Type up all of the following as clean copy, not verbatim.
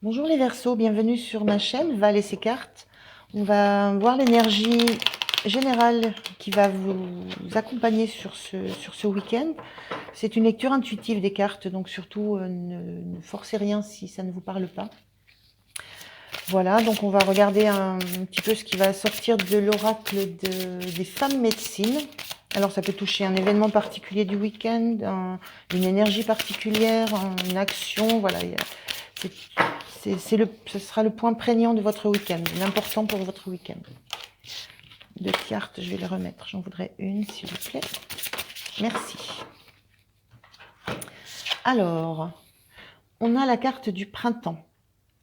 Bonjour les Verseaux, bienvenue sur ma chaîne Val et ses cartes. On va voir l'énergie générale qui va vous accompagner sur ce week-end. C'est une lecture intuitive des cartes, donc surtout ne forcez rien si ça ne vous parle pas. Voilà, donc on va regarder un petit peu ce qui va sortir de l'oracle des femmes médecines. Alors ça peut toucher un événement particulier du week-end, une énergie particulière, une action, voilà. Ce sera le point prégnant de votre week-end, l'important pour votre week-end. Deux cartes, je vais les remettre. J'en voudrais une, s'il vous plaît. Merci. Alors, on a la carte du printemps.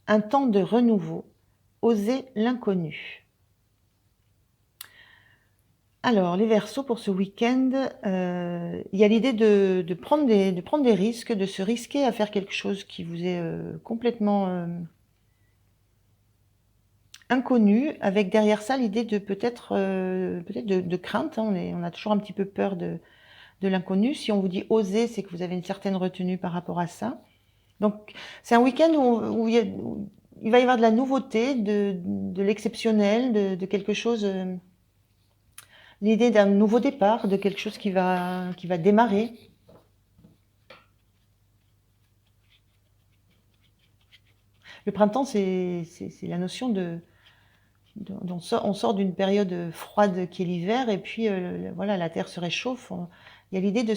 Un temps de renouveau. Oser l'inconnu. Alors, les Verseaux, pour ce week-end, il y a l'idée de prendre des risques, de se risquer à faire quelque chose qui vous est complètement inconnu, avec derrière ça l'idée de peut-être de crainte. Hein. On a toujours un petit peu peur de l'inconnu. Si on vous dit oser, c'est que vous avez une certaine retenue par rapport à ça. Donc, c'est un week-end où il va y avoir de la nouveauté, de l'exceptionnel, de quelque chose... l'idée d'un nouveau départ, de quelque chose qui va démarrer. Le printemps, c'est la notion on sort d'une période froide qui est l'hiver, et puis voilà, la terre se réchauffe. Il y a l'idée de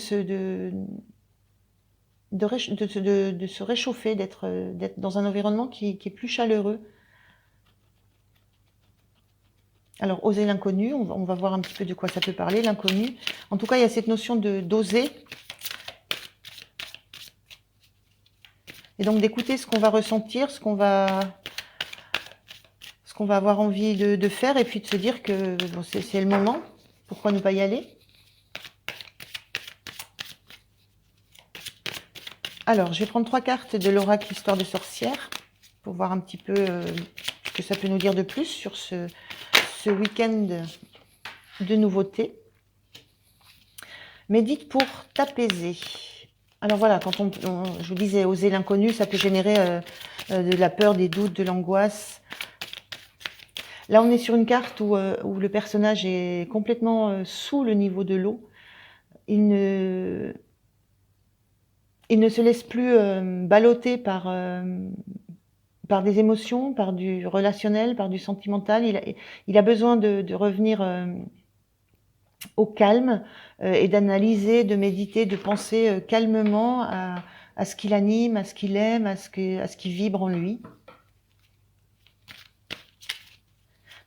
se réchauffer, d'être dans un environnement qui est plus chaleureux. Alors, oser l'inconnu, on va voir un petit peu de quoi ça peut parler, l'inconnu. En tout cas, il y a cette notion d'oser. Et donc d'écouter ce qu'on va ressentir, ce qu'on va avoir envie de faire, et puis de se dire que bon, c'est le moment, pourquoi ne pas y aller. Alors, je vais prendre 3 cartes de l'oracle Histoire de sorcière, pour voir un petit peu ce que ça peut nous dire de plus sur ce week-end de nouveautés. Médite pour t'apaiser. Alors voilà, quand je vous disais, oser l'inconnu, ça peut générer de la peur, des doutes, de l'angoisse. Là, on est sur une carte où le personnage est complètement sous le niveau de l'eau. Il ne se laisse plus balloter par des émotions, par du relationnel, par du sentimental. Il a besoin de revenir au calme et d'analyser, de méditer, de penser calmement à ce qui l'anime, à ce qu'il aime, à ce qui vibre en lui.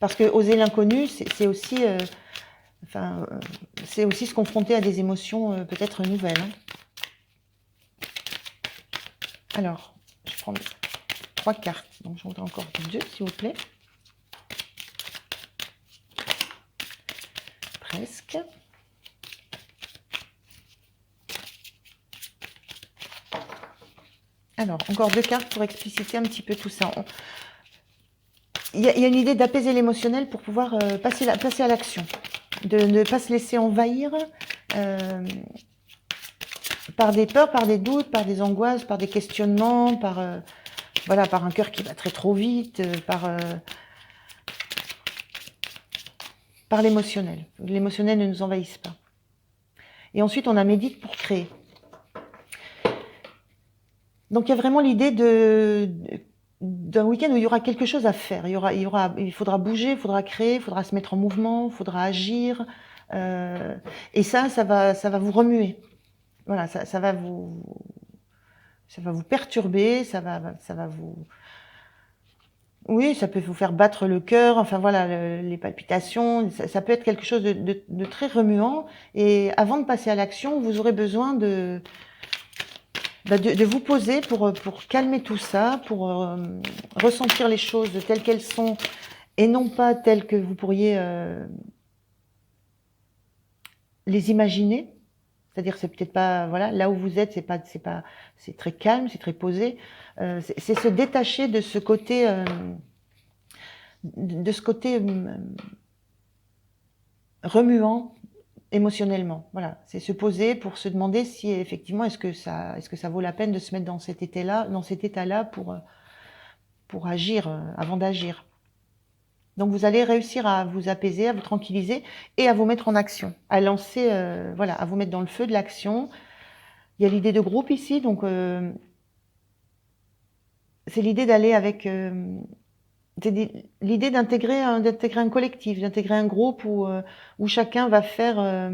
Parce que oser l'inconnu, c'est aussi, c'est aussi se confronter à des émotions peut-être nouvelles. Hein. Alors, je prends 3 cartes, donc j'en voudrais encore 2, s'il vous plaît. Presque. Alors, encore 2 cartes pour expliciter un petit peu tout ça. Il y a une idée d'apaiser l'émotionnel pour pouvoir passer à l'action, de ne pas se laisser envahir par des peurs, par des doutes, par des angoisses, par des questionnements, par un cœur qui va trop vite, par l'émotionnel. L'émotionnel ne nous envahisse pas. Et ensuite, on a médite pour créer. Donc, il y a vraiment l'idée d'un week-end où il y aura quelque chose à faire. Il faudra bouger, il faudra créer, il faudra se mettre en mouvement, il faudra agir. Et ça va vous remuer. Voilà, ça va vous perturber, ça va vous... Oui, ça peut vous faire battre le cœur, enfin voilà, les palpitations, ça peut être quelque chose de très remuant. Et avant de passer à l'action, vous aurez besoin de vous poser pour calmer tout ça, pour ressentir les choses telles qu'elles sont et non pas telles que vous pourriez les imaginer. C'est-à-dire, c'est peut-être pas, voilà, là où vous êtes, c'est très calme, c'est très posé. C'est se détacher de ce côté, remuant émotionnellement. Voilà, c'est se poser pour se demander si effectivement est-ce que ça vaut la peine de se mettre dans cet état-là, pour pour agir avant d'agir. Donc vous allez réussir à vous apaiser, à vous tranquilliser et à vous mettre en action, à lancer, voilà, à vous mettre dans le feu de l'action. Il y a l'idée de groupe ici, donc c'est l'idée d'aller avec, c'est l'idée d'intégrer un collectif, d'intégrer un groupe où chacun va faire,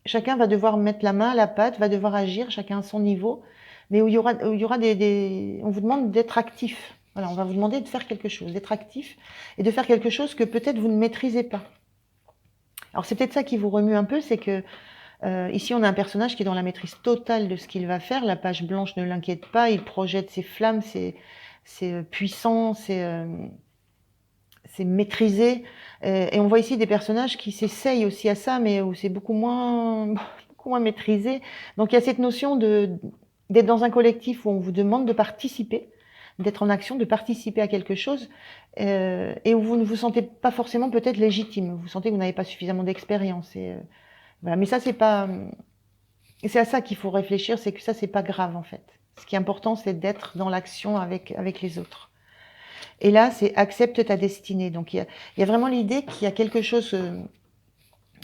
chacun va devoir mettre la main à la pâte, va devoir agir, chacun à son niveau, mais où il y aura on vous demande d'être actif. Voilà, on va vous demander de faire quelque chose, d'être actif et de faire quelque chose que peut-être vous ne maîtrisez pas. Alors c'est peut-être ça qui vous remue un peu, c'est que ici on a un personnage qui est dans la maîtrise totale de ce qu'il va faire. La page blanche ne l'inquiète pas, il projette ses flammes, c'est puissant, c'est maîtrisé. Et on voit ici des personnages qui s'essayent aussi à ça, mais où c'est beaucoup moins, beaucoup moins maîtrisé. Donc il y a cette notion d'être dans un collectif où on vous demande de participer, d'être en action, de participer à quelque chose, et où vous ne vous sentez pas forcément peut-être légitime. Vous sentez que vous n'avez pas suffisamment d'expérience. Voilà. Mais ça, c'est pas. Et c'est à ça qu'il faut réfléchir, c'est que ça, c'est pas grave en fait. Ce qui est important, c'est d'être dans l'action avec les autres. Et là, c'est accepte ta destinée. Donc il y a vraiment l'idée qu'il y a quelque chose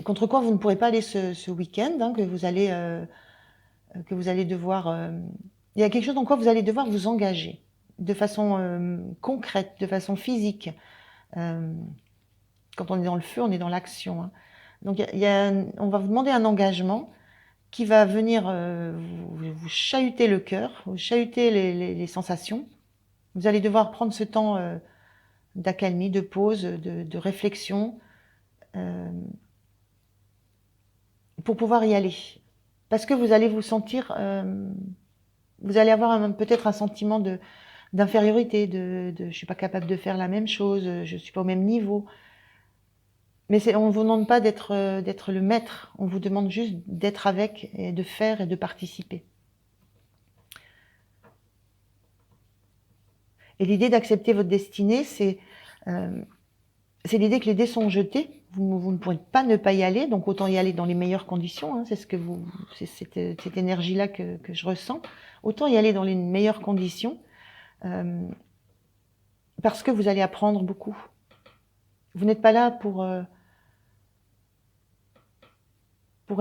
contre quoi vous ne pourrez pas aller ce week-end, hein, que vous allez devoir. Il y a quelque chose dans quoi vous allez devoir vous engager de façon concrète, de façon physique. Euh, Quand on est dans le feu, on est dans l'action. Hein. Donc on va vous demander un engagement qui va venir vous chahuter le cœur, vous chahuter les sensations. Vous allez devoir prendre ce temps d'accalmie, de pause, de réflexion pour pouvoir y aller. Parce que vous allez vous sentir, vous allez avoir peut-être un sentiment d'infériorité, je suis pas capable de faire la même chose, je suis pas au même niveau. Mais on vous demande pas d'être le maître, on vous demande juste d'être avec et de faire et de participer. Et l'idée d'accepter votre destinée, c'est l'idée que les dés sont jetés. Vous ne pourrez pas ne pas y aller, donc autant y aller dans les meilleures conditions. Hein, c'est cette énergie-là que je ressens. Autant y aller dans les meilleures conditions, parce que vous allez apprendre beaucoup. Vous n'êtes pas là pour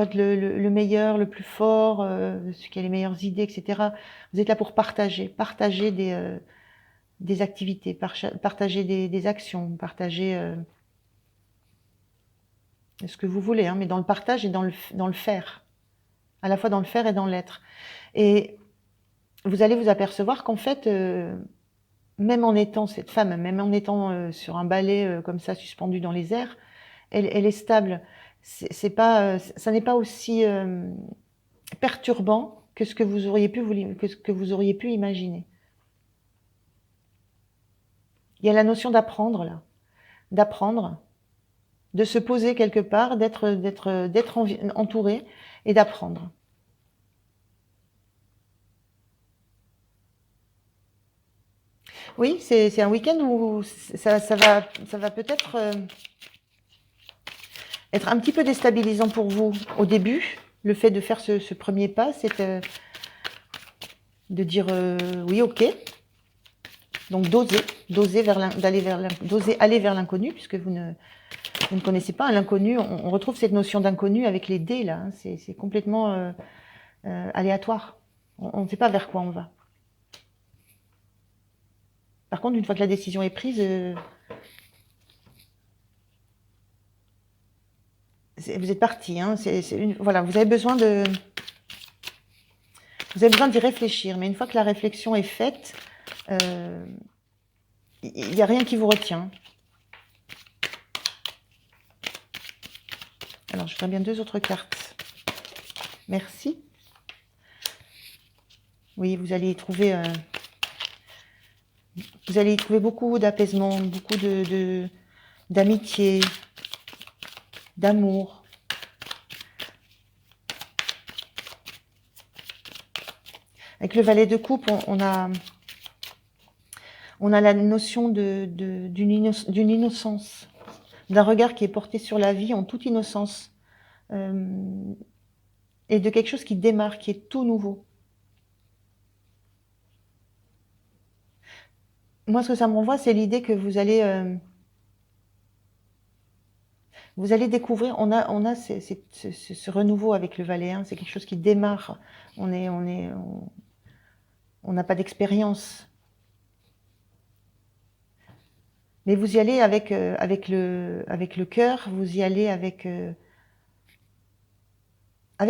être le meilleur, le plus fort, celui qui a les meilleures idées, etc. Vous êtes là pour partager des activités, partager des actions, partager ce que vous voulez, hein, mais dans le partage et dans le faire, à la fois dans le faire et dans l'être. Et vous allez vous apercevoir qu'en fait, même en étant cette femme, même en étant sur un balai comme ça suspendu dans les airs, elle est stable. C'est pas, ça n'est pas aussi perturbant que ce que vous auriez pu imaginer. Il y a la notion d'apprendre là, d'apprendre, de se poser quelque part, d'être entouré et d'apprendre. Oui, c'est un week-end où ça va peut-être être un petit peu déstabilisant pour vous au début. Le fait de faire ce premier pas, c'est de dire oui, ok. Donc d'oser aller vers l'inconnu, puisque vous ne connaissez pas l'inconnu. On retrouve cette notion d'inconnu avec les dés là. Hein. C'est complètement aléatoire. On ne sait pas vers quoi on va. Par contre, une fois que la décision est prise, vous êtes parti. Hein. Voilà, vous avez besoin d'y réfléchir. Mais une fois que la réflexion est faite, il n'y a rien qui vous retient. Alors, je ferai bien 2 autres cartes. Merci. Oui, vous allez y trouver beaucoup d'apaisement, beaucoup d'amitié, d'amour. Avec le valet de coupe, on a la notion d'une innocence, d'un regard qui est porté sur la vie en toute innocence, et de quelque chose qui démarre, qui est tout nouveau. Moi, ce que ça me renvoie, c'est l'idée que vous allez découvrir. On a ce renouveau avec le Valéen. C'est quelque chose qui démarre. On n'a pas d'expérience. Mais vous y allez avec le cœur, vous y allez avec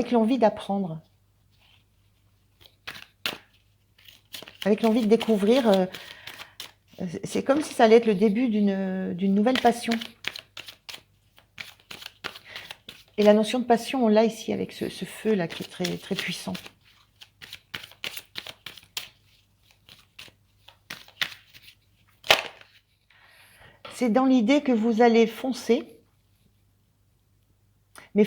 l'envie d'apprendre, avec l'envie de découvrir. C'est comme si ça allait être le début d'une nouvelle passion. Et la notion de passion, on l'a ici avec ce feu-là qui est très, très puissant. C'est dans l'idée que vous allez foncer, mais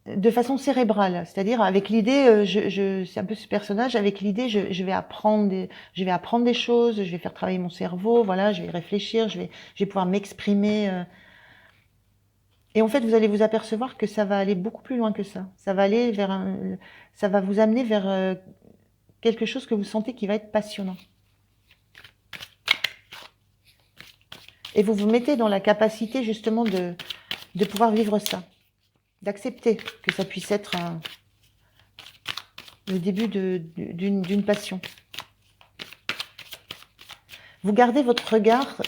de façon cérébrale, c'est-à-dire avec l'idée, c'est un peu ce personnage, avec l'idée, je vais apprendre des choses, je vais faire travailler mon cerveau, voilà, je vais réfléchir, je vais pouvoir m'exprimer. Et en fait, vous allez vous apercevoir que ça va aller beaucoup plus loin que ça. Ça va vous amener vers quelque chose que vous sentez qui va être passionnant. Et vous vous mettez dans la capacité justement de pouvoir vivre ça, d'accepter que ça puisse être le début d'une passion. Vous gardez votre regard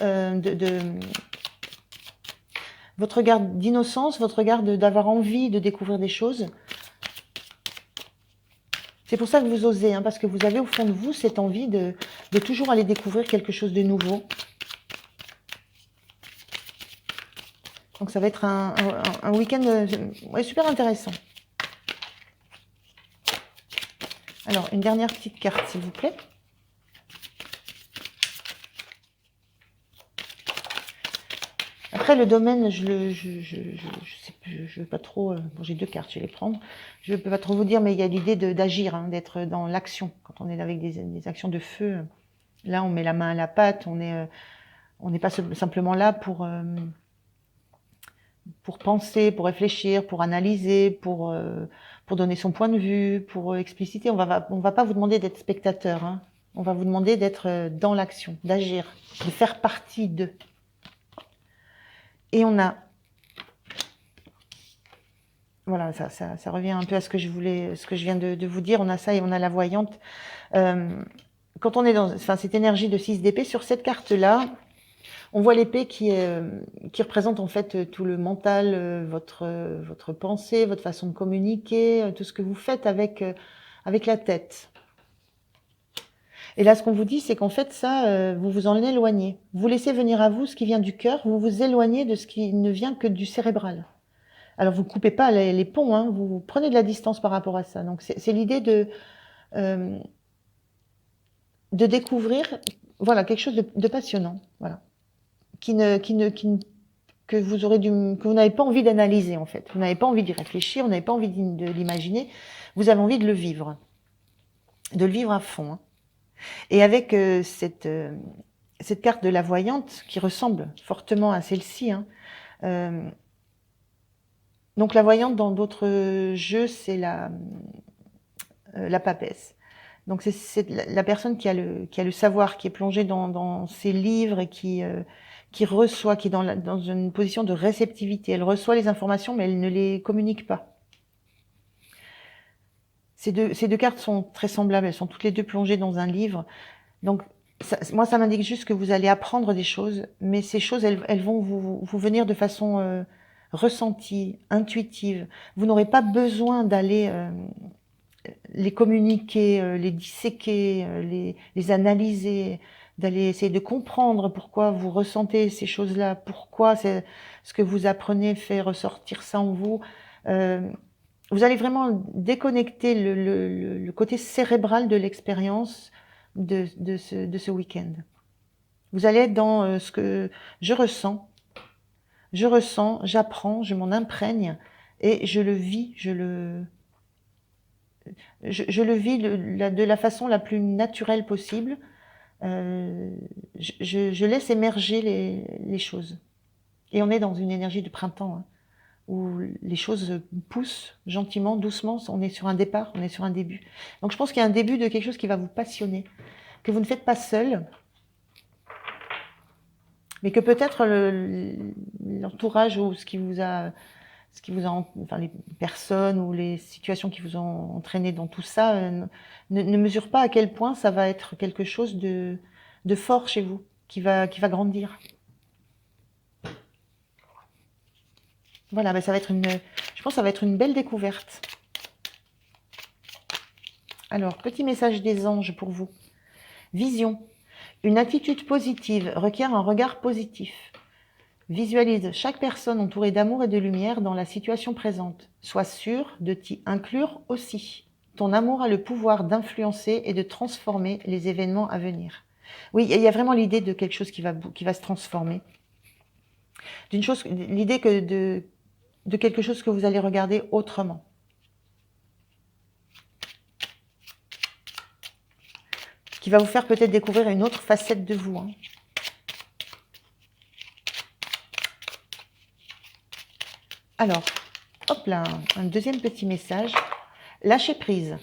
votre regard d'innocence, votre regard d'avoir envie de découvrir des choses. C'est pour ça que vous osez, hein, parce que vous avez au fond de vous cette envie de toujours aller découvrir quelque chose de nouveau. Donc ça va être un week-end ouais, super intéressant. Alors, une dernière petite carte, s'il vous plaît. Après, le domaine, je veux pas trop... bon, j'ai deux cartes, je vais les prendre. Je ne peux pas trop vous dire, mais il y a l'idée d'agir, hein, d'être dans l'action. Quand on est avec des actions de feu, là, on met la main à la pâte, on n'est pas simplement là pour penser, pour réfléchir, pour analyser, pour donner son point de vue, pour expliciter. On va pas vous demander d'être spectateur, hein. On va vous demander d'être dans l'action, d'agir, de faire partie d'eux. Et on a... Voilà, ça revient un peu à ce que je viens de vous dire. On a ça et on a la voyante. Quand on est dans cette énergie de 6 d'épée, sur cette carte-là, on voit l'épée qui représente en fait tout le mental, votre pensée, votre façon de communiquer, tout ce que vous faites avec la tête. Et là, ce qu'on vous dit, c'est qu'en fait, ça, vous vous en éloignez. Vous laissez venir à vous ce qui vient du cœur, vous vous éloignez de ce qui ne vient que du cérébral. Alors, vous ne coupez pas les ponts, hein, vous prenez de la distance par rapport à ça. Donc, c'est l'idée de découvrir voilà, quelque chose de passionnant. Voilà. Que vous n'avez pas envie d'analyser, en fait. Vous n'avez pas envie d'y réfléchir, vous n'avez pas envie de l'imaginer. Vous avez envie de le vivre à fond. Hein. Et avec cette carte de la voyante qui ressemble fortement à celle-ci. Hein, donc la voyante dans d'autres jeux, c'est la papesse. Donc c'est la personne qui a le savoir, qui est plongée dans ses livres et qui reçoit, qui est dans une position de réceptivité. Elle reçoit les informations, mais elle ne les communique pas. Ces deux cartes sont très semblables, elles sont toutes les deux plongées dans un livre. Donc, moi, ça m'indique juste que vous allez apprendre des choses, mais ces choses, elles vont vous venir de façon ressentie, intuitive. Vous n'aurez pas besoin d'aller les communiquer, les disséquer, les analyser, d'aller essayer de comprendre pourquoi vous ressentez ces choses-là, pourquoi ce que vous apprenez fait ressortir ça en vous. Vous allez vraiment déconnecter le côté cérébral de l'expérience de ce week-end. Vous allez être dans ce que je ressens, j'apprends, je m'en imprègne et je le vis, je le vis de la façon la plus naturelle possible. Je laisse émerger les choses. Et on est dans une énergie de printemps, hein, où les choses poussent gentiment, doucement. On est sur un départ, on est sur un début. Donc je pense qu'il y a un début de quelque chose qui va vous passionner. que vous ne faites pas seul, mais que peut-être l'entourage ou enfin les personnes ou les situations qui vous ont entraîné dans tout ça ne mesurent pas à quel point ça va être quelque chose de fort chez vous, qui va grandir. Voilà, ben ça va être je pense que ça va être une belle découverte. Alors, petit message des anges pour vous. Vision. Une attitude positive requiert un regard positif. Visualise chaque personne entourée d'amour et de lumière dans la situation présente. Sois sûr de t'y inclure aussi. Ton amour a le pouvoir d'influencer et de transformer les événements à venir. Oui, il y a vraiment l'idée de quelque chose qui va se transformer. L'idée de quelque chose que vous allez regarder autrement. Qui va vous faire peut-être découvrir une autre facette de vous. Hein. Alors, hop là, un deuxième petit message. Lâcher prise.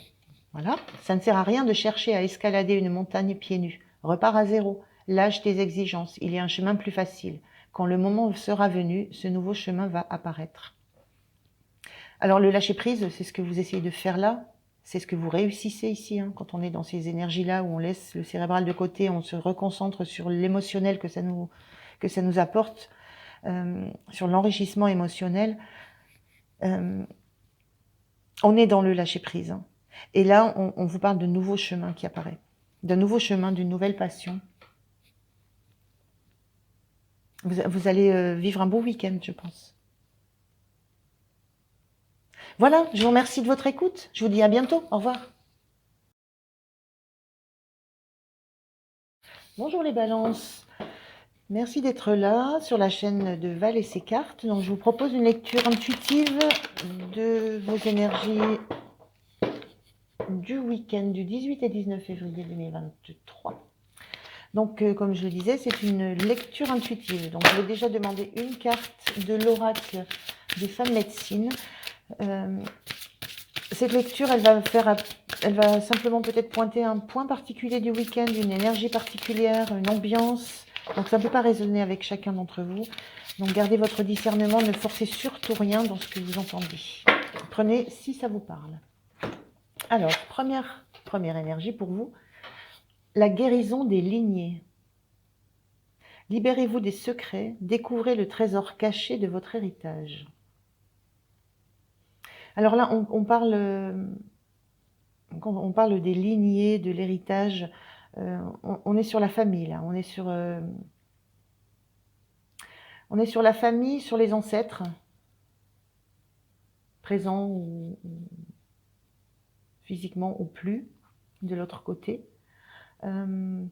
Voilà, ça ne sert à rien de chercher à escalader une montagne pieds nus. Repars à zéro, lâche tes exigences, il y a un chemin plus facile. Quand le moment sera venu, ce nouveau chemin va apparaître. Alors le lâcher prise, c'est ce que vous essayez de faire là, c'est ce que vous réussissez ici, hein, quand on est dans ces énergies-là où on laisse le cérébral de côté, on se reconcentre sur l'émotionnel que ça nous apporte, sur l'enrichissement émotionnel. On est dans le lâcher prise. Hein. Et là, on vous parle de nouveaux chemins qui apparaissent, d'un nouveau chemin, d'une nouvelle passion. Vous allez vivre un beau week-end, je pense. Voilà, je vous remercie de votre écoute. Je vous dis à bientôt. Au revoir. Bonjour les balances. Merci d'être là sur la chaîne de Val et ses cartes. Donc, je vous propose une lecture intuitive de vos énergies du week-end du 18 et 19 février 2023. Donc, comme je le disais, c'est une lecture intuitive. Donc, je vais déjà demander une carte de l'oracle des femmes médecines. Cette lecture, elle va simplement peut-être pointer un point particulier du week-end, une énergie particulière, une ambiance. Donc, ça ne peut pas résonner avec chacun d'entre vous. Donc, gardez votre discernement, ne forcez surtout rien dans ce que vous entendez. Prenez si ça vous parle. Alors, première énergie pour vous, la guérison des lignées. Libérez-vous des secrets, découvrez le trésor caché de votre héritage. Alors là, on parle des lignées, de l'héritage. On est sur la famille, là. On est sur la famille, sur les ancêtres, présents ou physiquement ou plus, de l'autre côté. Il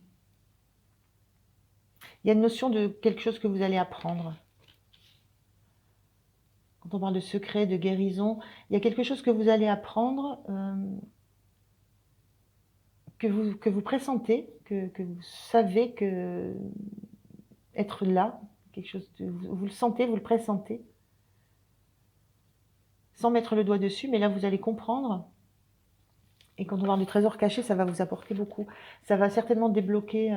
y a une notion de quelque chose que vous allez apprendre. Quand on parle de secret, de guérison, il y a quelque chose que vous allez apprendre, que vous pressentez, que vous savez que être là, quelque chose vous le sentez, vous le pressentez, sans mettre le doigt dessus, mais là vous allez comprendre. Et quand on parle de trésor caché, ça va vous apporter beaucoup. Ça va certainement débloquer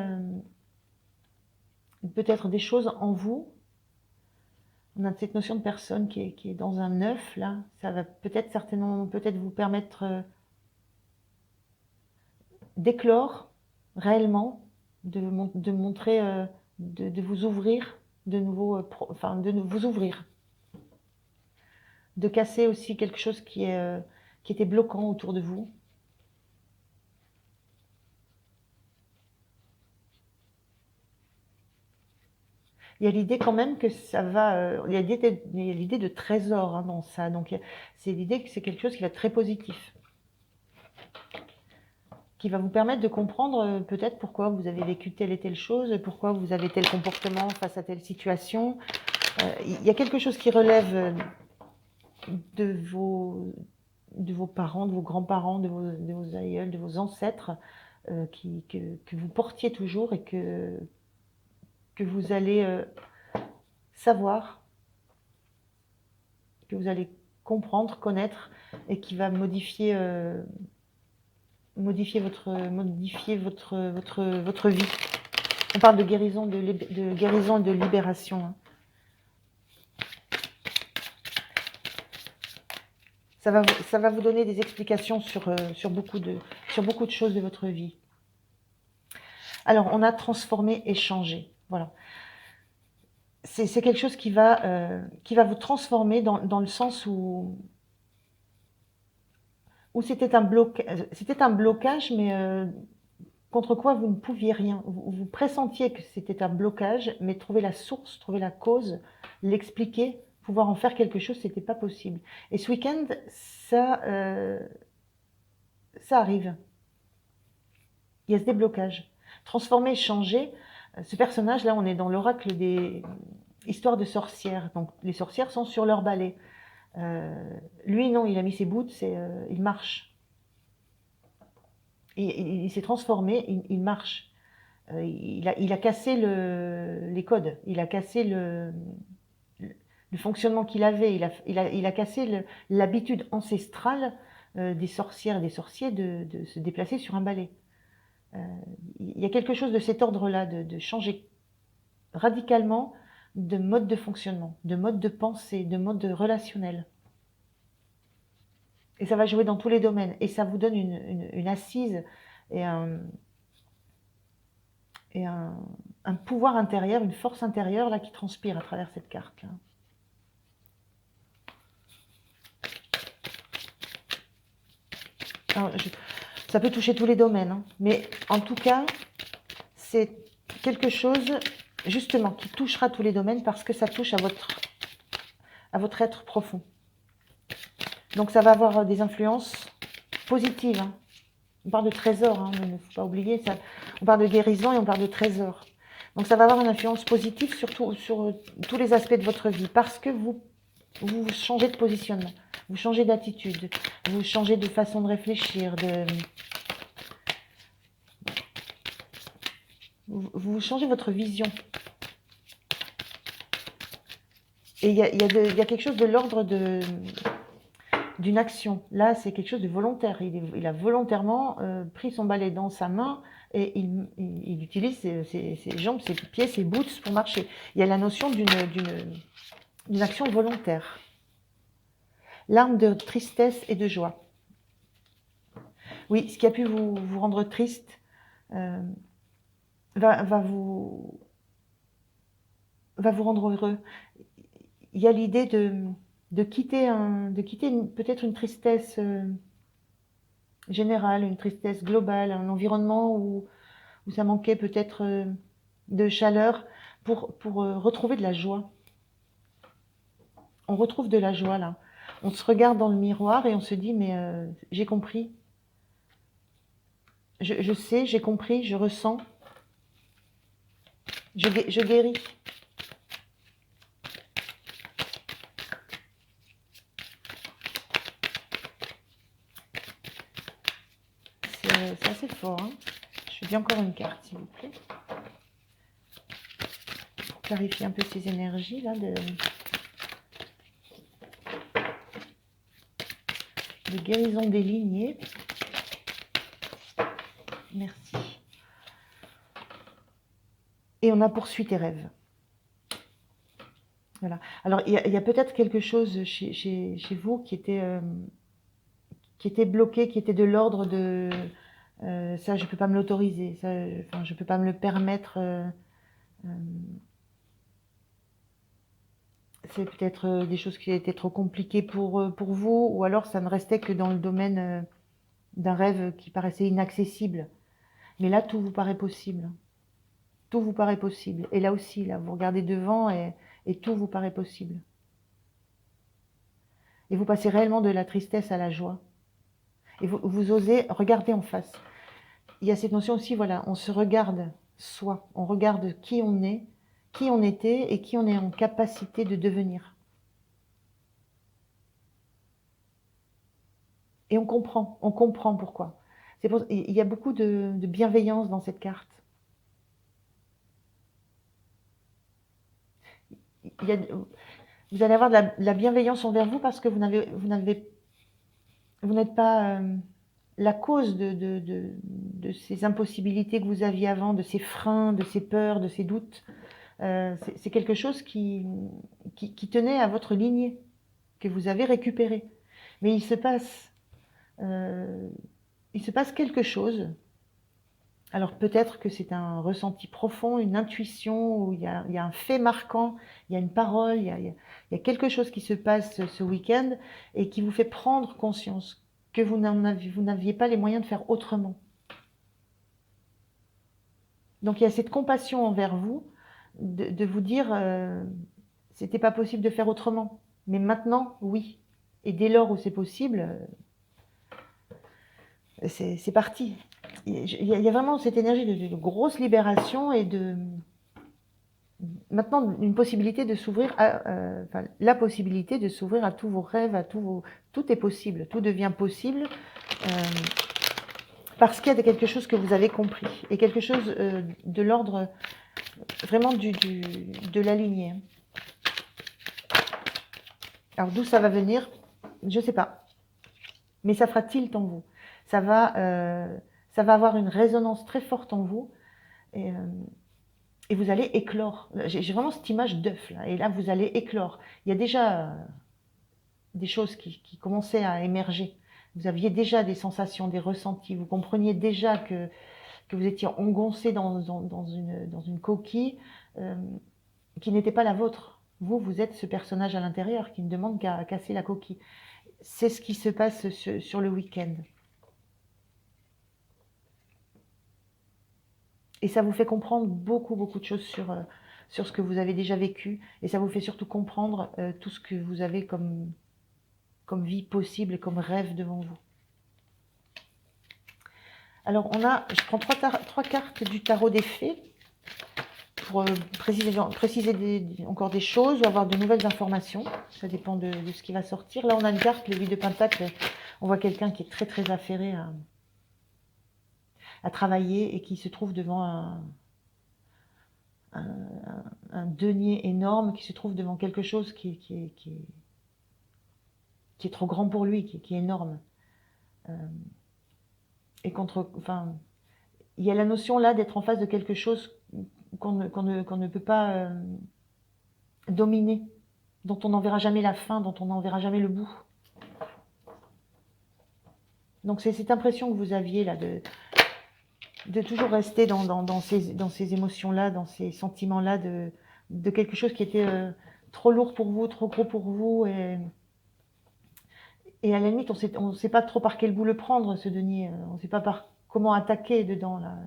peut-être des choses en vous. On a cette notion de personne qui est dans un œuf, là. Ça va peut-être vous permettre d'éclore réellement, de montrer, de vous ouvrir de nouveau, de vous ouvrir. De casser aussi quelque chose qui était bloquant autour de vous. Il y a l'idée quand même que ça va... il y a l'idée de trésor hein, dans ça. Donc, c'est l'idée que c'est quelque chose qui va être très positif. Qui va vous permettre de comprendre peut-être pourquoi vous avez vécu telle et telle chose, pourquoi vous avez tel comportement face à telle situation. Il y a quelque chose qui relève de vos parents, de vos grands-parents, de vos aïeuls, de vos ancêtres, que vous portiez toujours et que vous allez savoir, que vous allez comprendre, connaître, et qui va modifier votre vie. On parle de guérison, de guérison et de libération. Hein. Ça va vous donner des explications sur beaucoup de choses de votre vie. Alors, on a transformé et changé. Voilà. C'est quelque chose qui va vous transformer dans le sens où c'était un blocage, mais contre quoi vous ne pouviez rien. Vous pressentiez que c'était un blocage, mais trouver la source, trouver la cause, l'expliquer, pouvoir en faire quelque chose, c'était pas possible. Et ce week-end, ça arrive. Il y a ce déblocage. Transformer, changer. Ce personnage-là, on est dans l'oracle des histoires de sorcières. Donc, les sorcières sont sur leur balai. Lui, non, il a mis ses boots et il marche. Il s'est transformé, il marche. Il a cassé les codes. Il a cassé le fonctionnement qu'il avait. Il a cassé l'habitude ancestrale des sorcières et des sorciers de se déplacer sur un balai. Il y a quelque chose de cet ordre-là, de changer radicalement de mode de fonctionnement, de mode de pensée, de mode relationnel. Et ça va jouer dans tous les domaines. Et ça vous donne une assise et un pouvoir intérieur, une force intérieure là qui transpire à travers cette carte. Là. Alors, ça peut toucher tous les domaines, hein, mais en tout cas, c'est quelque chose justement qui touchera tous les domaines parce que ça touche à votre être profond. Donc ça va avoir des influences positives. Hein. On parle de trésor, hein, il ne faut pas oublier ça. On parle de guérison et on parle de trésor. Donc ça va avoir une influence positive sur tous les aspects de votre vie parce que vous changez de positionnement, vous changez d'attitude, vous changez de façon de réfléchir, vous changez votre vision. Et il y a quelque chose de l'ordre d'une action. Là, c'est quelque chose de volontaire. Il a volontairement pris son balai dans sa main et il utilise ses jambes, ses pieds, ses boots pour marcher. Il y a la notion d'une action volontaire. L'arme de tristesse et de joie. Oui, ce qui a pu vous rendre triste va vous rendre heureux. Il y a l'idée de quitter peut-être une tristesse générale, une tristesse globale, un environnement où ça manquait peut-être de chaleur pour retrouver de la joie. On retrouve de la joie là. On se regarde dans le miroir et on se dit mais j'ai compris. Je sais, j'ai compris, je ressens. Je guéris. C'est assez fort. Hein. Je dis encore une carte, s'il vous plaît. Pour clarifier un peu ces énergies là de guérison des lignées. Merci. Et on a poursuivi tes rêves. Voilà. Alors, il y a peut-être quelque chose chez vous qui était bloqué, qui était de l'ordre de ça, je ne peux pas me l'autoriser, ça, enfin, je ne peux pas me le permettre. C'est peut-être des choses qui étaient trop compliquées pour vous, ou alors ça ne restait que dans le domaine d'un rêve qui paraissait inaccessible. Mais là, tout vous paraît possible. Tout vous paraît possible. Et là aussi, là, vous regardez devant et tout vous paraît possible. Et vous passez réellement de la tristesse à la joie. Et vous osez regarder en face. Il y a cette notion aussi, voilà, on se regarde soi, on regarde qui on est, qui on était et qui on est en capacité de devenir. Et on comprend pourquoi. Il y a beaucoup de bienveillance dans cette carte. Vous allez avoir de la bienveillance envers vous parce que vous n'êtes pas la cause de ces impossibilités que vous aviez avant, de ces freins, de ces peurs, de ces doutes. C'est quelque chose qui tenait à votre lignée, que vous avez récupéré. Mais il se passe quelque chose. Alors peut-être que c'est un ressenti profond, une intuition, ou il y a un fait marquant, il y a une parole, il y a quelque chose qui se passe ce week-end et qui vous fait prendre conscience que vous n'aviez pas les moyens de faire autrement. Donc il y a cette compassion envers vous, de vous dire, c'était pas possible de faire autrement, mais maintenant, oui. Et dès lors où c'est possible, c'est parti. Il y a vraiment cette énergie de grosse libération et maintenant une possibilité de s'ouvrir la possibilité de s'ouvrir à tous vos rêves, tout est possible, tout devient possible parce qu'il y a quelque chose que vous avez compris et quelque chose de l'ordre vraiment de la lignée. Alors d'où ça va venir, je ne sais pas, mais ça fera tilt en vous. Ça va avoir une résonance très forte en vous et vous allez éclore. J'ai vraiment cette image d'œuf là, et là vous allez éclore. Il y a déjà des choses qui commençaient à émerger. Vous aviez déjà des sensations, des ressentis. Vous compreniez déjà que vous étiez engoncé dans une coquille qui n'était pas la vôtre. Vous êtes ce personnage à l'intérieur qui ne demande qu'à casser la coquille. C'est ce qui se passe sur le week-end. Et ça vous fait comprendre beaucoup de choses sur ce que vous avez déjà vécu. Et ça vous fait surtout comprendre tout ce que vous avez comme vie possible et comme rêve devant vous. Alors, je prends trois cartes du tarot des fées pour préciser encore des choses ou avoir de nouvelles informations. Ça dépend de ce qui va sortir. Là, on a une carte, le 8 de Pentacle. On voit quelqu'un qui est très affairé à travailler et qui se trouve devant un denier énorme, qui se trouve devant quelque chose qui est trop grand pour lui, qui est énorme. Et il y a la notion là d'être en face de quelque chose qu'on ne peut pas dominer, dont on n'en verra jamais la fin, dont on n'en verra jamais le bout. Donc c'est cette impression que vous aviez là de toujours rester dans ces émotions-là, dans ces sentiments-là, de quelque chose qui était trop lourd pour vous, trop gros pour vous, et à la limite, on ne sait pas trop par quel bout le prendre, ce denier, on ne sait pas par comment attaquer dedans, là.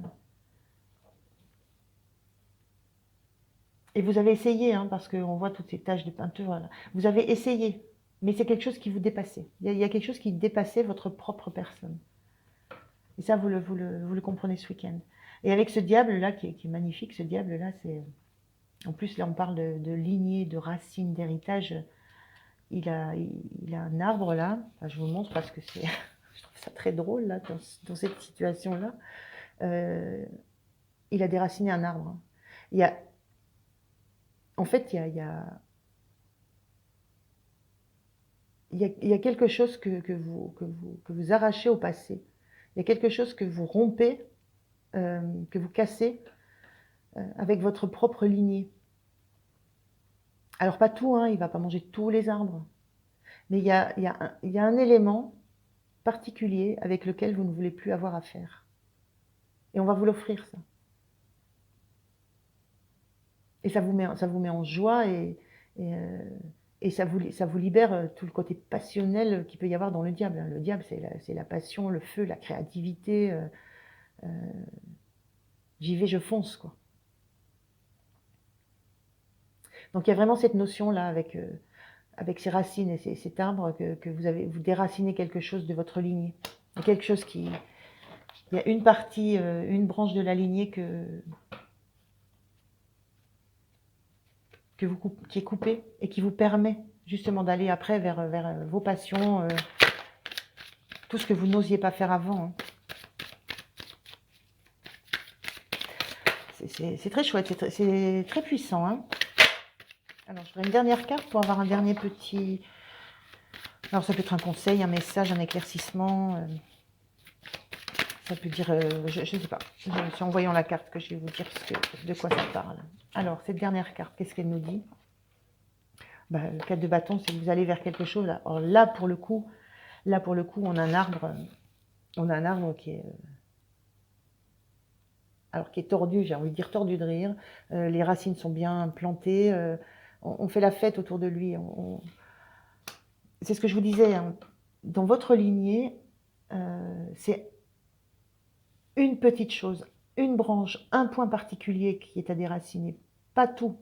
Et vous avez essayé, hein, parce qu'on voit toutes ces taches de peinture, là. Vous avez essayé, mais c'est quelque chose qui vous dépassait. Il y a quelque chose qui dépassait votre propre personne. Et ça, vous le comprenez ce week-end. Et avec ce diable-là, qui est magnifique, ce diable-là, c'est... En plus, là, on parle de lignée, de racines, d'héritage. Il a un arbre, là. Enfin, je vous le montre parce que c'est... je trouve ça très drôle, là, dans cette situation-là. Il a déraciné un arbre. En fait, il y a quelque chose que vous arrachez au passé. Il y a quelque chose que vous rompez, que vous cassez avec votre propre lignée. Alors pas tout, hein, il ne va pas manger tous les arbres. Mais il y a un élément particulier avec lequel vous ne voulez plus avoir affaire. Et on va vous l'offrir, ça. Et ça vous met en joie et ça vous libère tout le côté passionnel qu'il peut y avoir dans le diable. Le diable, c'est la passion, le feu, la créativité. J'y vais, je fonce, quoi. Donc il y a vraiment cette notion-là avec ces racines et cet arbre que vous déracinez quelque chose de votre lignée. Il y a quelque chose il y a une partie, une branche de la lignée qui est coupée et qui vous permet justement d'aller après vers vos passions, tout ce que vous n'osiez pas faire avant. Hein. C'est très chouette, c'est très puissant. Hein. Alors, je ferai une dernière carte pour avoir un dernier petit... Alors, ça peut être un conseil, un message, un éclaircissement. ça peut dire, je ne sais pas. C'est en voyant la carte que je vais vous dire de quoi ça parle. Alors, cette dernière carte, qu'est-ce qu'elle nous dit? Bah, le 4 de bâton, c'est que vous allez vers quelque chose. Là. Alors là, pour le coup, on a un arbre. On a un arbre qui est, qui est tordu, j'ai envie de dire tordu de rire. Les racines sont bien plantées. On fait la fête autour de lui. C'est ce que je vous disais. Hein. Dans votre lignée, c'est une petite chose, une branche, un point particulier qui est à déraciner. Pas tout.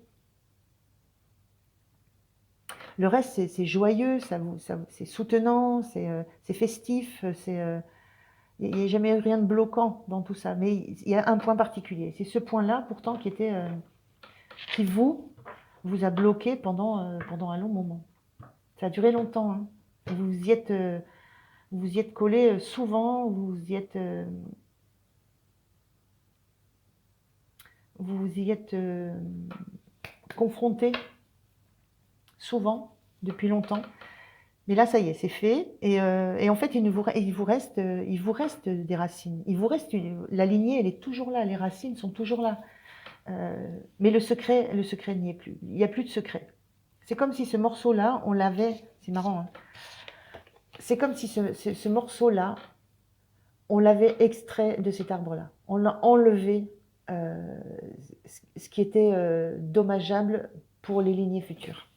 Le reste, c'est joyeux, c'est soutenant, c'est festif, il n'y a jamais eu rien de bloquant dans tout ça. Mais il y a un point particulier. C'est ce point-là, pourtant, qui vous a bloqué pendant un long moment. Ça a duré longtemps. Hein. Vous y êtes collé souvent, vous y êtes confronté souvent, depuis longtemps. Mais là, ça y est, c'est fait. Et en fait, il vous reste des racines. La lignée, elle est toujours là. Les racines sont toujours là. Mais le secret n'y est plus. Il n'y a plus de secret. C'est comme si ce morceau-là, on l'avait. C'est marrant. Hein, c'est comme si ce morceau-là, on l'avait extrait de cet arbre-là. On l'a enlevé ce qui était dommageable pour les lignées futures.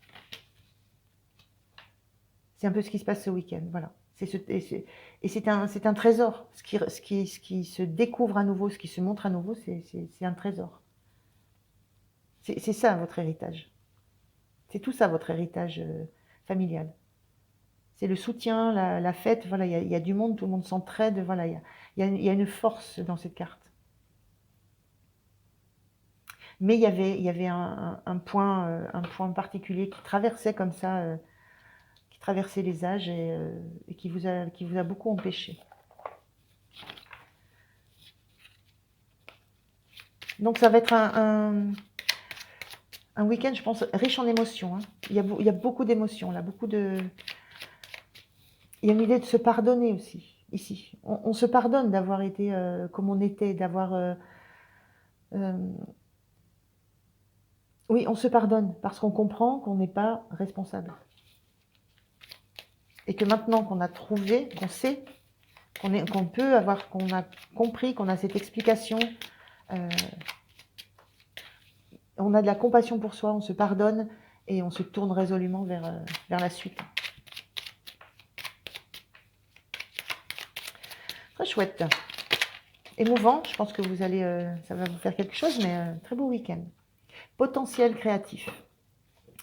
C'est un peu ce qui se passe ce week-end, voilà. Et c'est un trésor. Ce qui se découvre à nouveau, ce qui se montre à nouveau, c'est un trésor. C'est ça votre héritage. C'est tout ça votre héritage familial. C'est le soutien, la fête, voilà, il y a du monde, tout le monde s'entraide, voilà, il y a une force dans cette carte. Mais il y avait un point particulier qui traversait comme ça, qui traversait les âges et qui vous a beaucoup empêché. Donc ça va être un week-end, je pense, riche en émotions. Hein. Il y a beaucoup d'émotions là, il y a une idée de se pardonner aussi, ici. On se pardonne d'avoir été comme on était, oui, on se pardonne parce qu'on comprend qu'on n'est pas responsable. Et que maintenant qu'on a trouvé, qu'on sait, qu'on a compris, qu'on a cette explication, on a de la compassion pour soi, on se pardonne et on se tourne résolument vers la suite. Très chouette. Émouvant, je pense que ça va vous faire quelque chose, mais très beau week-end. Potentiel créatif.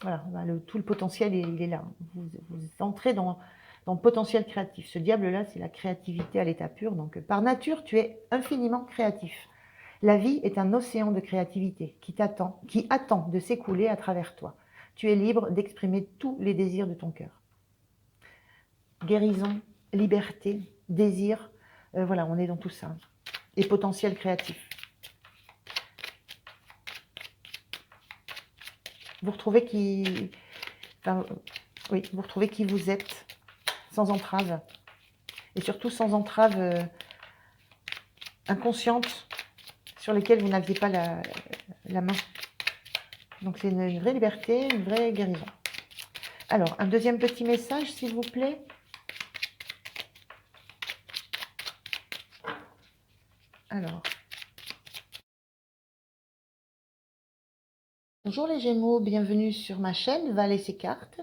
Voilà, tout le potentiel, il est là. Vous entrez dans le potentiel créatif. Ce diable-là, c'est la créativité à l'état pur. Donc, par nature, tu es infiniment créatif. La vie est un océan de créativité qui attend de s'écouler à travers toi. Tu es libre d'exprimer tous les désirs de ton cœur. Guérison, liberté, désir, voilà, on est dans tout ça. Et potentiel créatif. Vous retrouvez vous retrouvez qui vous êtes, sans entrave. Et surtout sans entrave inconsciente sur lesquelles vous n'aviez pas la main. Donc c'est une vraie liberté, une vraie guérison. Alors, un deuxième petit message, s'il vous plaît. Alors. Bonjour les Gémeaux, bienvenue sur ma chaîne Val et ses cartes.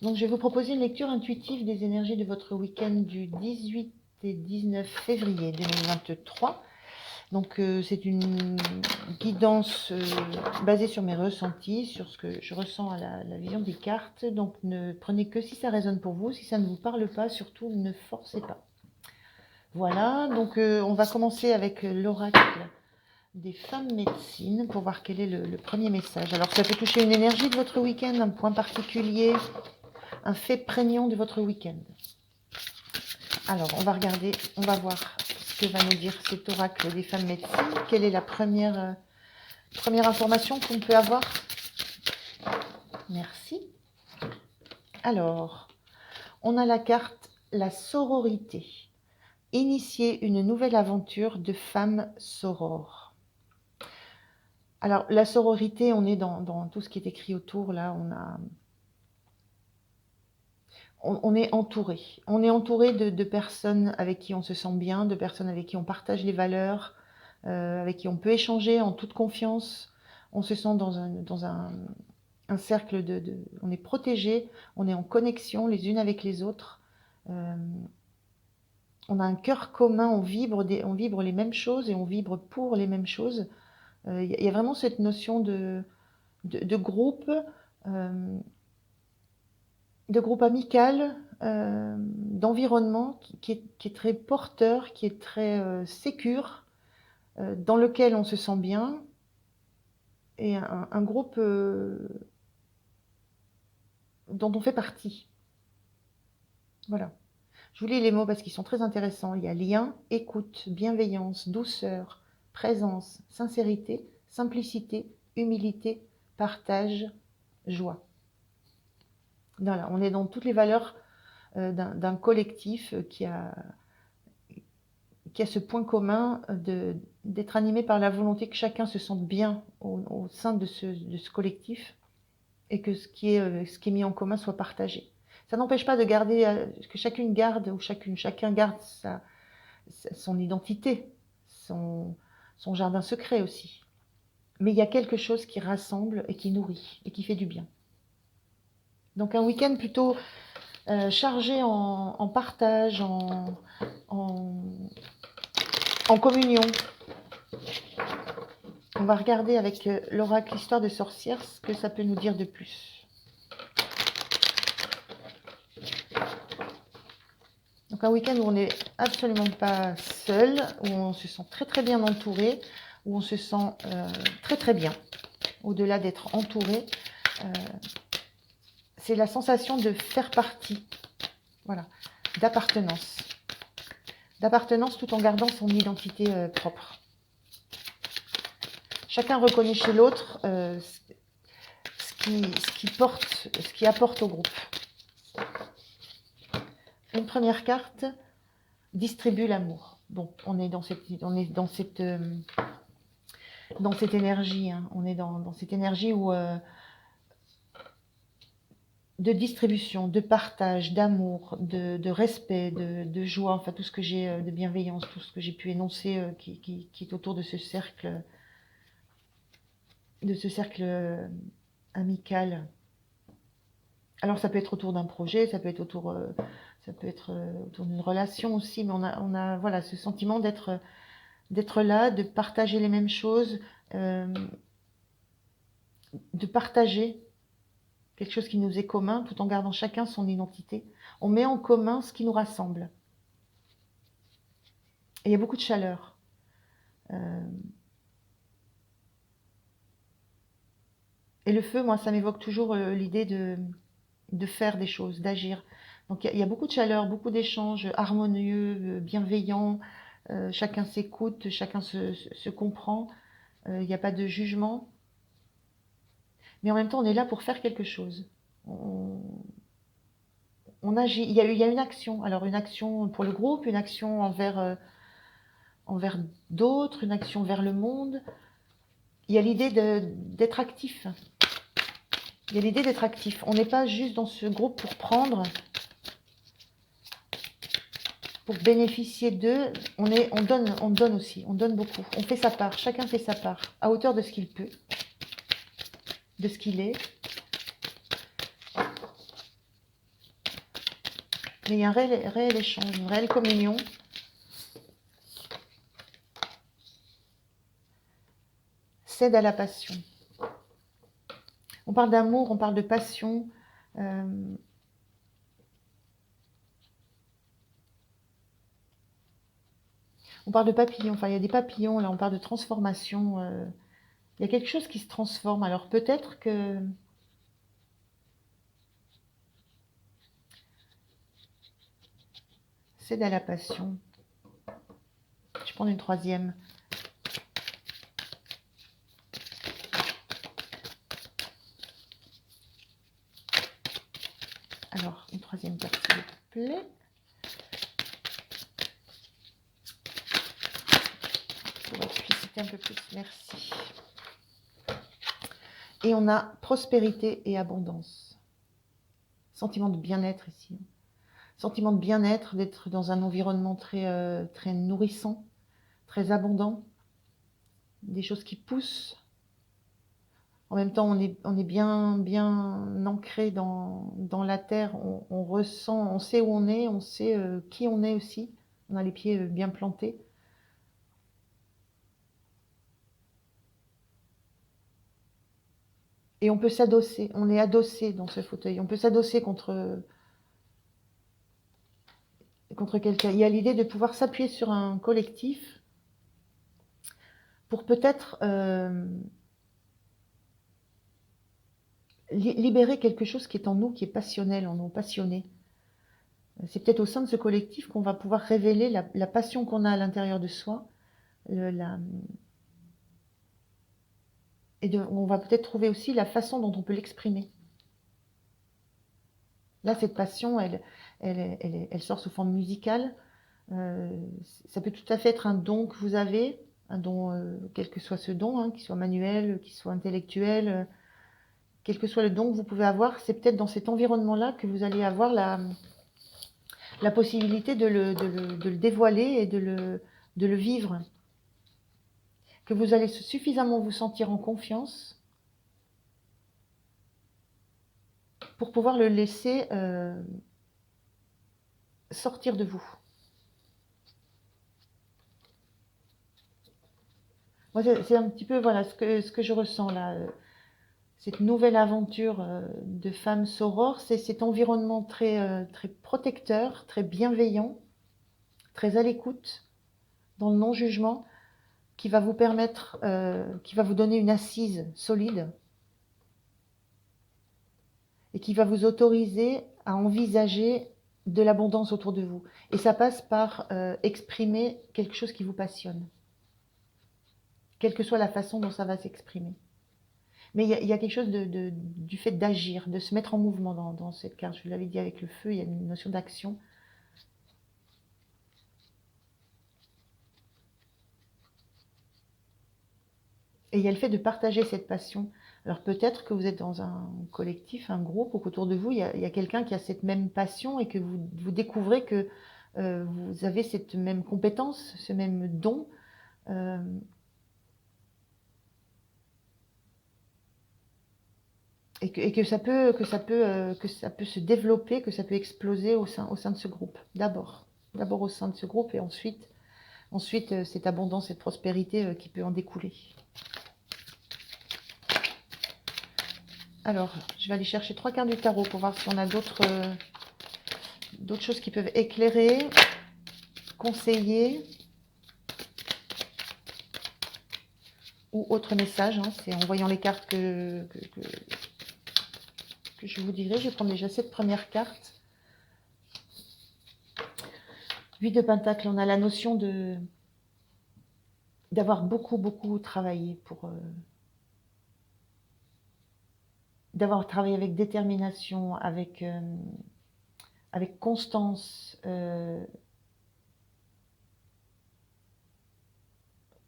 Donc je vais vous proposer une lecture intuitive des énergies de votre week-end du 18 et 19 février 2023. Donc c'est une guidance basée sur mes ressentis, sur ce que je ressens à la vision des cartes. Donc ne prenez que si ça résonne pour vous, si ça ne vous parle pas, surtout ne forcez pas. Voilà, donc on va commencer avec l'oracle des femmes médecines pour voir quel est le premier message. Alors ça peut toucher une énergie de votre week-end, un point particulier, un fait prégnant de votre week-end. Alors on va regarder, on va voir ce que va nous dire cet oracle des femmes médecines. Quelle est la première information qu'on peut avoir? Merci. Alors, on a la carte la sororité. initier une nouvelle aventure de femme sorore. Alors, la sororité, on est dans tout ce qui est écrit autour, là, on est entouré. On est entouré de personnes avec qui on se sent bien, de personnes avec qui on partage les valeurs, avec qui on peut échanger en toute confiance. On se sent dans un cercle on est protégé, on est en connexion les unes avec les autres. On a un cœur commun, on vibre les mêmes choses et on vibre pour les mêmes choses. Il y a vraiment cette notion de groupe, de groupe amical, d'environnement qui est très porteur, qui est très sécure, dans lequel on se sent bien, et un groupe dont on fait partie. Voilà. Je vous lis les mots parce qu'ils sont très intéressants. Il y a lien, écoute, bienveillance, douceur, présence, sincérité, simplicité, humilité, partage, joie. Voilà, on est dans toutes les valeurs d'un collectif qui a ce point commun d'être animé par la volonté que chacun se sente bien au sein de ce collectif et que ce qui est mis en commun soit partagé. Ça n'empêche pas de garder, que chacune garde ou chacun garde son identité, son jardin secret aussi. Mais il y a quelque chose qui rassemble et qui nourrit et qui fait du bien. Donc un week-end plutôt chargé en partage, en communion. On va regarder avec l'oracle Histoire de sorcière ce que ça peut nous dire de plus. Donc un week-end où on n'est absolument pas seul, où on se sent très très bien entouré, où on se sent très très bien. Au-delà d'être entouré, c'est la sensation de faire partie, voilà, d'appartenance. D'appartenance tout en gardant son identité propre. Chacun reconnaît chez l'autre ce qui apporte au groupe. Une première carte distribue l'amour. Donc on est dans cette énergie, hein. On est dans cette énergie où de distribution, de partage, d'amour, de respect, de joie, enfin tout ce que j'ai de bienveillance, tout ce que j'ai pu énoncer qui est autour de ce cercle amical. Alors ça peut être autour d'un projet, ça peut être autour d'une relation aussi, mais on a voilà ce sentiment d'être là, de partager les mêmes choses, de partager quelque chose qui nous est commun, tout en gardant chacun son identité. On met en commun ce qui nous rassemble. Et il y a beaucoup de chaleur. Et le feu, moi, ça m'évoque toujours l'idée de faire des choses, d'agir. Donc il y a beaucoup de chaleur, beaucoup d'échanges harmonieux, bienveillants. Chacun s'écoute, chacun se comprend. Il n'y a pas de jugement. Mais en même temps, on est là pour faire quelque chose. On agit. Il y a une action. Alors une action pour le groupe, une action envers d'autres, une action vers le monde. Il y a l'idée d'être actif. Il y a l'idée d'être actif. On n'est pas juste dans ce groupe pour prendre, pour bénéficier d'eux. On donne aussi. On donne beaucoup. On fait sa part. Chacun fait sa part à hauteur de ce qu'il peut, de ce qu'il est. Mais il y a un réel échange, une réelle communion. Cède à la passion. On parle d'amour, on parle de passion. On parle de papillons. Enfin, il y a des papillons, là, on parle de transformation. Il y a quelque chose qui se transforme. Alors peut-être que cède à la passion. Je vais prendre une troisième. Alors, une troisième carte, s'il vous plaît. un peu plus, merci. Et on a prospérité et abondance. Sentiment de bien-être ici. Sentiment de bien-être, d'être dans un environnement très nourrissant, très abondant. Des choses qui poussent. En même temps, on est bien ancré dans la terre. On ressent, on sait où on sait qui on est aussi. On a les pieds bien plantés. Et on peut s'adosser. On est adossé dans ce fauteuil. On peut s'adosser contre quelqu'un. Il y a l'idée de pouvoir s'appuyer sur un collectif pour peut-être libérer quelque chose qui est en nous, qui est passionnel, en nous, passionné. C'est peut-être au sein de ce collectif qu'on va pouvoir révéler la passion qu'on a à l'intérieur de soi, on va peut-être trouver aussi la façon dont on peut l'exprimer. Là, cette passion, elle sort sous forme musicale. Ça peut tout à fait être un don que vous avez, un don, quel que soit ce don, hein, qu'il soit manuel, qu'il soit intellectuel, quel que soit le don que vous pouvez avoir, c'est peut-être dans cet environnement-là que vous allez avoir la possibilité de le dévoiler et de le vivre. Que vous allez suffisamment vous sentir en confiance pour pouvoir le laisser sortir de vous. Moi, c'est un petit peu voilà, ce que je ressens là. Cette nouvelle aventure de femme soror, c'est cet environnement très protecteur, très bienveillant, très à l'écoute, dans le non-jugement, qui va vous permettre, qui va vous donner une assise solide et qui va vous autoriser à envisager de l'abondance autour de vous. Et ça passe par exprimer quelque chose qui vous passionne, quelle que soit la façon dont ça va s'exprimer. Mais il y a quelque chose du fait d'agir, de se mettre en mouvement dans cette carte. Je vous l'avais dit avec le feu, il y a une notion d'action. Et il y a le fait de partager cette passion. Alors peut-être que vous êtes dans un collectif, un groupe, ou qu'autour de vous, il y a quelqu'un qui a cette même passion et que vous découvrez que vous avez cette même compétence, ce même don. Et que ça peut se développer, que ça peut exploser au sein de ce groupe. D'abord au sein de ce groupe et ensuite cette abondance, cette prospérité qui peut en découler. Alors, je vais aller chercher 3 cartes du tarot pour voir si on a d'autres choses qui peuvent éclairer, conseiller ou autre message. Hein. C'est en voyant les cartes que je vous dirai. Je vais prendre déjà cette première carte. 8 de Pentacle, on a la notion d'avoir beaucoup travaillé pour... d'avoir travaillé avec détermination, avec constance,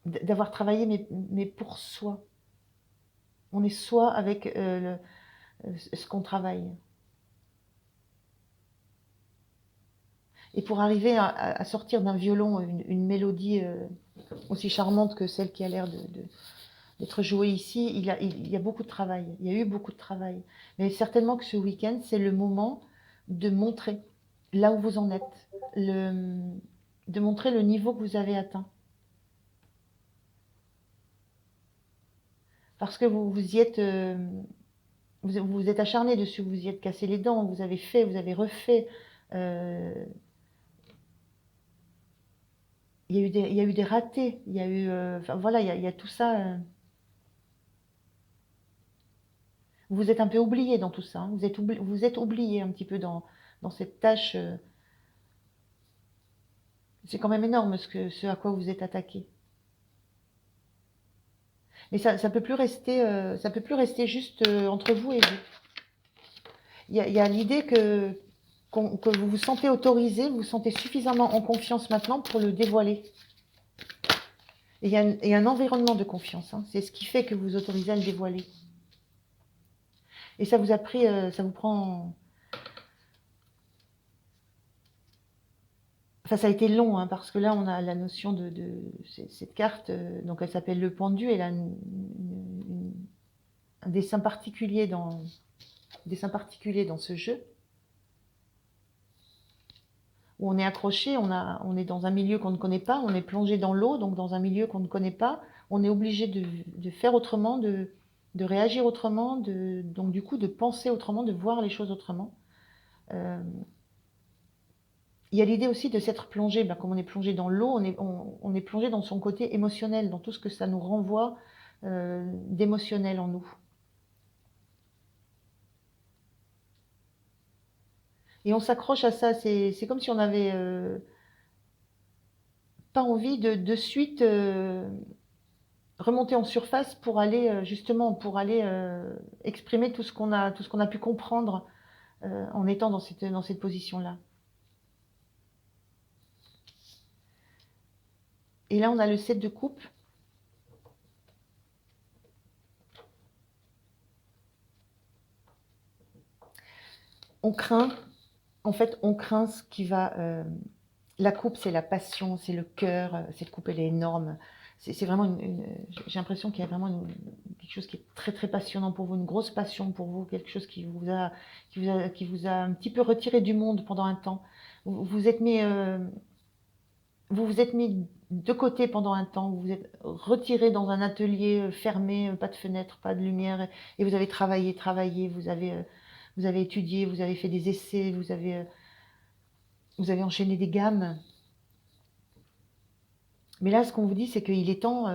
d'avoir travaillé mais pour soi. On est soi avec ce qu'on travaille. Et pour arriver à sortir d'un violon une mélodie aussi charmante que celle qui a l'air d'être jouée ici, il y a beaucoup de travail. Il y a eu beaucoup de travail. Mais certainement que ce week-end, c'est le moment de montrer là où vous en êtes, de montrer le niveau que vous avez atteint. Parce que vous y êtes... vous êtes acharné dessus, vous y êtes cassé les dents, vous avez fait, vous avez refait. Il y a eu des ratés, il y a eu, enfin voilà, il y a tout ça. Vous êtes un peu oublié dans tout ça. Hein. Vous êtes oublié un petit peu dans cette tâche. C'est quand même énorme ce à quoi vous êtes attaqué. Mais ça peut plus rester juste entre vous et vous. Il y a l'idée que vous vous sentez autorisé, vous vous sentez suffisamment en confiance maintenant pour le dévoiler. Et il y a un environnement de confiance, hein. C'est ce qui fait que vous autorisez à le dévoiler. Et ça vous a pris, ça vous prend... Enfin, ça a été long, hein, parce que là, on a la notion cette carte, donc elle s'appelle le pendu, elle a un dessin particulier dans ce jeu, où on est accroché, on est dans un milieu qu'on ne connaît pas, on est plongé dans l'eau, donc dans un milieu qu'on ne connaît pas, on est obligé de faire autrement, de réagir autrement, donc du coup de penser autrement, de voir les choses autrement. Il y a l'idée aussi de s'être plongé, comme on est plongé dans l'eau, on est plongé dans son côté émotionnel, dans tout ce que ça nous renvoie d'émotionnel en nous. Et on s'accroche à ça, c'est comme si on avait pas envie de suite remonter en surface pour aller justement, pour aller exprimer tout ce qu'on a pu comprendre en étant dans cette position-là. Et là, on a le 7 de coupe. On craint, en fait, on craint ce qui va... la coupe, c'est la passion, c'est le cœur. Cette coupe, elle est énorme. C'est vraiment j'ai l'impression qu'il y a vraiment quelque chose qui est très, très passionnant pour vous, une grosse passion pour vous, quelque chose qui vous a un petit peu retiré du monde pendant un temps. Vous vous êtes mis de côté pendant un temps, vous vous êtes retiré dans un atelier fermé, pas de fenêtre, pas de lumière, et vous avez travaillé, vous avez étudié, vous avez fait des essais, vous avez enchaîné des gammes. Mais là, ce qu'on vous dit, c'est qu'il est temps,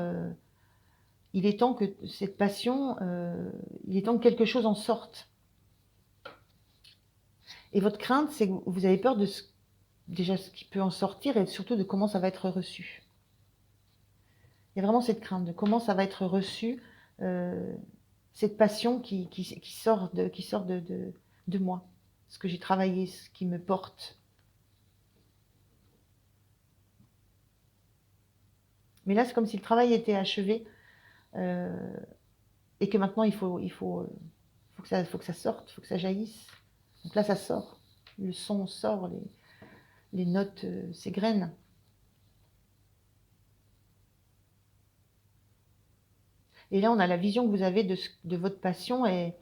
que cette passion, il est temps que quelque chose en sorte. Et votre crainte, c'est que vous avez peur de déjà ce qui peut en sortir et surtout de comment ça va être reçu. Il y a vraiment cette crainte de comment ça va être reçu, cette passion qui sort de moi, ce que j'ai travaillé, ce qui me porte. Mais là, c'est comme si le travail était achevé et que maintenant, il faut que ça sorte, il faut que ça jaillisse. Donc là, ça sort. Le son sort, les notes s'égrènent. Et là, on a la vision que vous avez de votre passion et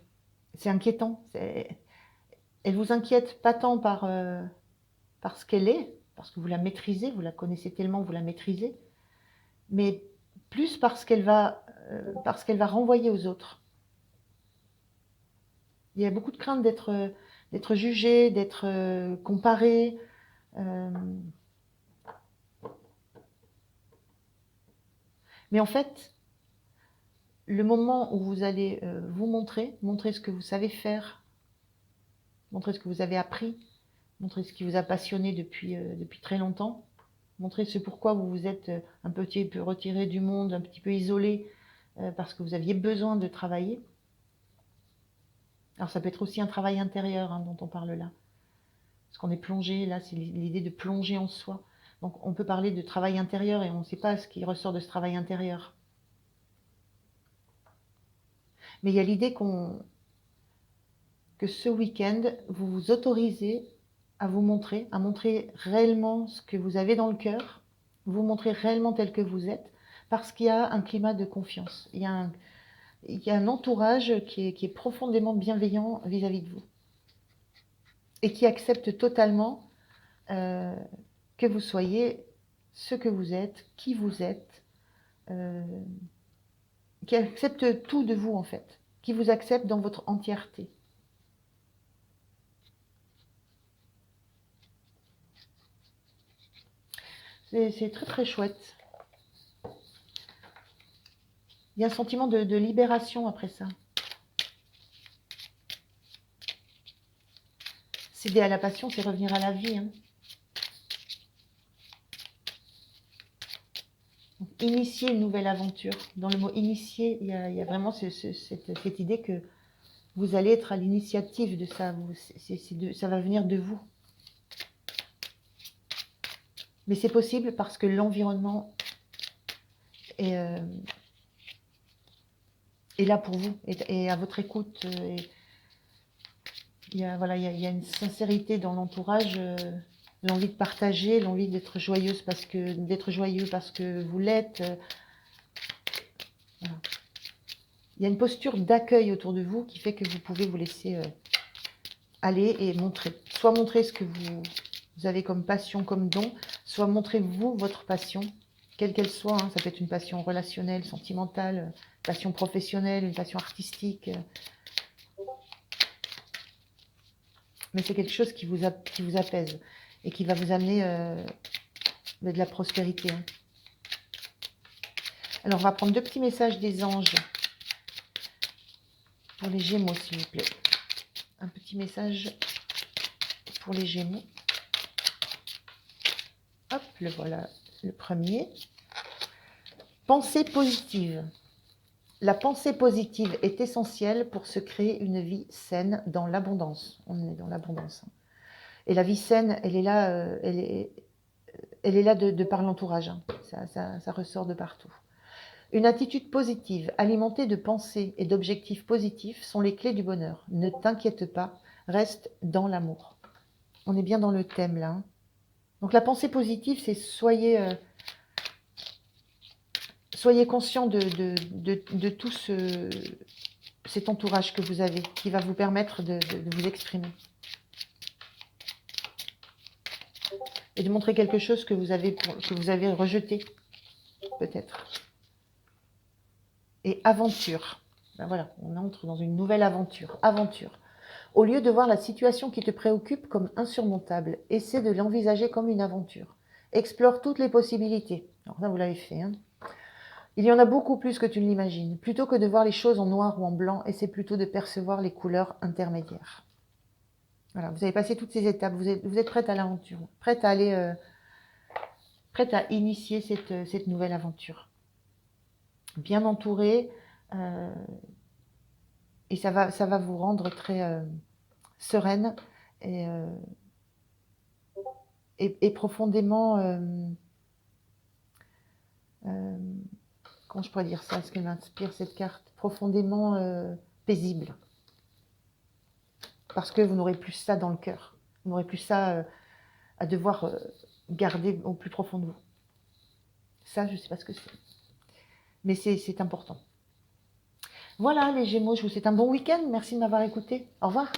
c'est inquiétant. Elle vous inquiète pas tant par ce qu'elle est, parce que vous la maîtrisez, vous la connaissez tellement, vous la maîtrisez, mais plus parce qu'elle va renvoyer aux autres. Il y a beaucoup de crainte d'être jugé, d'être comparé. Mais en fait, le moment où vous allez vous montrer ce que vous savez faire, montrer ce que vous avez appris, montrer ce qui vous a passionné depuis très longtemps, montrer ce pourquoi vous vous êtes un petit peu retiré du monde, un petit peu isolé, parce que vous aviez besoin de travailler. Alors ça peut être aussi un travail intérieur dont on parle là. Parce qu'on est plongé, là c'est l'idée de plonger en soi. Donc on peut parler de travail intérieur et on ne sait pas ce qui ressort de ce travail intérieur. Mais il y a l'idée que ce week-end, vous vous autorisez à vous montrer, à montrer réellement ce que vous avez dans le cœur, vous montrer réellement tel que vous êtes, parce qu'il y a un climat de confiance. Il y a un entourage qui est profondément bienveillant vis-à-vis de vous et qui accepte totalement que vous soyez ce que vous êtes, qui vous êtes, qui accepte tout de vous en fait, qui vous accepte dans votre entièreté. C'est très très chouette. Il y a un sentiment de libération après ça. Céder à la passion, c'est revenir à la vie. Donc, initier une nouvelle aventure. Dans le mot initier, il y a vraiment cette idée que vous allez être à l'initiative de ça. Ça va venir de vous. Mais c'est possible parce que l'environnement est, est là pour vous, et à votre écoute. Voilà, il y a une sincérité dans l'entourage, l'envie de partager, l'envie d'être joyeuse d'être joyeux parce que vous l'êtes. Voilà. Il y a une posture d'accueil autour de vous qui fait que vous pouvez vous laisser aller et montrer. Soit montrer ce que vous avez comme passion, comme don, soit montrer vous votre passion, quelle qu'elle soit. Hein. Ça peut être une passion relationnelle, sentimentale, une passion professionnelle, une passion artistique. Mais c'est quelque chose qui vous apaise et qui va vous amener de la prospérité. Hein. Alors, on va prendre 2 petits messages des anges pour les Gémeaux, s'il vous plaît. Un petit message pour les Gémeaux. Hop, le voilà, le premier. Pensée positive. La pensée positive est essentielle pour se créer une vie saine dans l'abondance. On est dans l'abondance. Hein. Et la vie saine, elle est là, elle est là de par l'entourage. Hein. Ça ressort de partout. Une attitude positive, alimentée de pensées et d'objectifs positifs, sont les clés du bonheur. Ne t'inquiète pas, reste dans l'amour. On est bien dans le thème là. Hein. Donc la pensée positive, c'est soyez conscient de tout cet entourage que vous avez, qui va vous permettre de vous exprimer. Et de montrer quelque chose que vous avez rejeté, peut-être. Et aventure. Ben voilà, on entre dans une nouvelle aventure. Aventure. Au lieu de voir la situation qui te préoccupe comme insurmontable, essaie de l'envisager comme une aventure. Explore toutes les possibilités. Alors ça, vous l'avez fait. Hein. Il y en a beaucoup plus que tu ne l'imagines. Plutôt que de voir les choses en noir ou en blanc, essaie plutôt de percevoir les couleurs intermédiaires. Voilà, vous avez passé toutes ces étapes. Vous êtes prête à l'aventure. Prête à aller... prête à initier cette nouvelle aventure. Bien entourée, et ça va vous rendre très sereine et profondément, comment je pourrais dire ça, ce qu'elle m'inspire cette carte, profondément paisible. Parce que vous n'aurez plus ça dans le cœur. Vous n'aurez plus ça à devoir garder au plus profond de vous. Ça, je ne sais pas ce que c'est. Mais c'est important. Voilà les Gémeaux, je vous souhaite un bon week-end. Merci de m'avoir écouté. Au revoir.